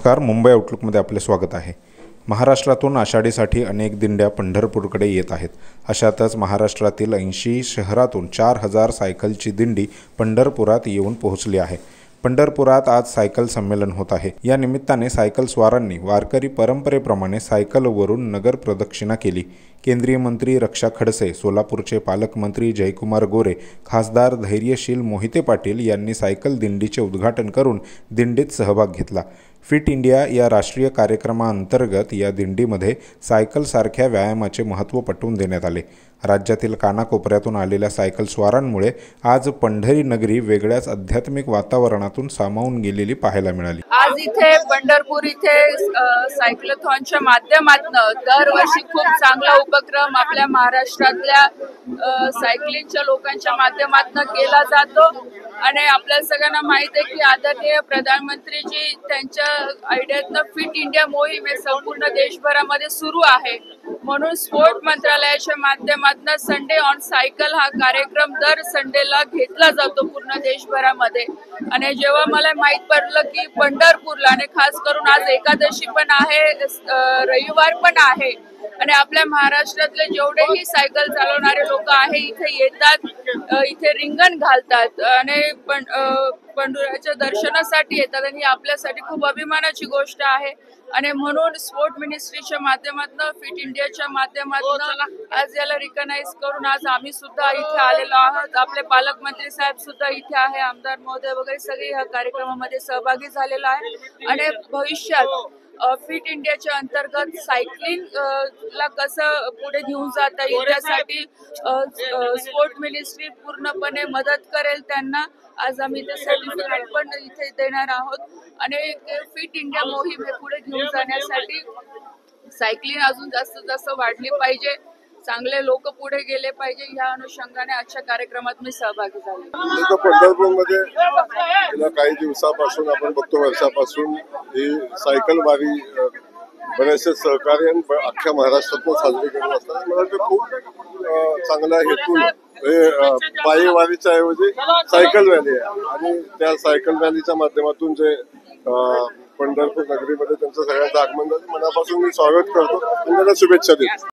नमस्कार, मुंबई आउटलुकमध्ये आपले स्वागत आहे। महाराष्ट्रातून आषाढीसाठी अनेक दिंड्या पंढरपूरकडे येत आहेत। अशातच महाराष्ट्रातील 80 शहरातून 4000 सायकलची दिंडी पंढरपुरात येऊन पोहोचली आहे। पंढरपुरात आज सायकल संमेलन होत आहे। या निमित्ताने सायकल स्वारांनी वारकरी परंपरेप्रमाणे सायकलवरून नगर प्रदक्षिणा केली। केंद्रीय मंत्री रक्षा खडसे, सोलापूरचे पालकमंत्री जयकुमार गोरे, खासदार धैर्यशील मोहिते पाटील यांनी सायकल दिंडीचे उद्घाटन करून दिंडीत सहभाग घेतला। फिट इंडिया या राष्ट्रीय कार्यक्रमाअंतर्गत या दिंडीमध्ये सायकलसारख्या व्यायामाचे महत्त्व पटवून देण्यात आले। राज्यातील कानाकोपऱ्यातून आलेल्या सायकल स्वारांमुळे आज पंढरी नगरी वेगळ्याच आध्यात्मिक वातावरणातून सामावून गेलेली पाहायला मिळाली। आज इथे पंढरपूर इथे सायक्लोथॉनच्या माध्यमातून दरवर्षी खूप चांगला उपक्रम आपल्या महाराष्ट्रातल्या सायकलिंगच्या लोकांच्या माध्यमातून केला जातो आणि आपल्या सगळ्यांना माहित आहे की आदरणीय प्रधानमंत्रीजी त्यांच्या आयडियातनं फिट इंडिया मोहीम हे संपूर्ण देशभरामध्ये सुरू आहे। म्हणून स्पोर्ट मंत्रालयाच्या माध्यमातून संडे ऑन सायकल हा कार्यक्रम दर संडेला घेतला जातो पूर्ण देशभरामध्ये। आणि जेव्हा मला माहित पडलं की पंढरपूरला आणि खास करून आज एकादशी पण आहे, रविवार पण आहे आणि आपल्या महाराष्ट्रातले जेवढेही सायकल चालवणारे लोक आहे इथे येतात, इथे रिंगण घालतात आणि पंढरीच्या दर्शनासाठी येतात आणि आपल्यासाठी खूप अभिमानाची गोष्ट आहे। आणि म्हणून स्पोर्ट मिनिस्ट्रीच्या माध्यमातून फिट इंडियाच्या माध्यमातून आज याला रिकॉग्नाइज करून आज आम्ही सुद्धा इथे आलेलो आहोत। आपले पालकमंत्री साहेब सुद्धा इथे आहे, आमदार महोदय वगैरे सगळे या कार्यक्रमामध्ये सहभागी झालेला आहे। आणि भविष्यात फिट इंडियाच्या अंतर्गत सायकलिंग ला कसं पुढे घेऊन जाता येईल त्यासाठी स्पोर्ट मिनिस्ट्री पूर्णपणे मदत करेल त्यांना। आज आम्ही ते सर्टिफिकेट पण इथे देणार आहोत आणि फिट इंडिया मोहीम हे पुढे घेऊन जाण्यासाठी सायकलिंग अजून जास्तीत जास्त वाढली पाहिजे, चांगले लोक पुढे गेले पाहिजे, या अनुषंगाने आजच्या कार्यक्रमात मी सहभागी झाले। पंढरपूरमध्ये गेल्या काही दिवसापासून आपण बघतो, वर्षापासून ही सायकल वारी बरेचसे सहकारी अख्ख्या महाराष्ट्रातून साजरी करत असतात। मला वाटतं खूप चांगला हेतू पायी वारीच्या ऐवजी सायकल रॅली आहे आणि त्या सायकल रॅलीच्या माध्यमातून जे पंढरपूर नगरीमध्ये त्यांचं सगळ्यांचं आगमन झालं, मनापासून मी स्वागत करतो आणि त्यांना शुभेच्छा देतो।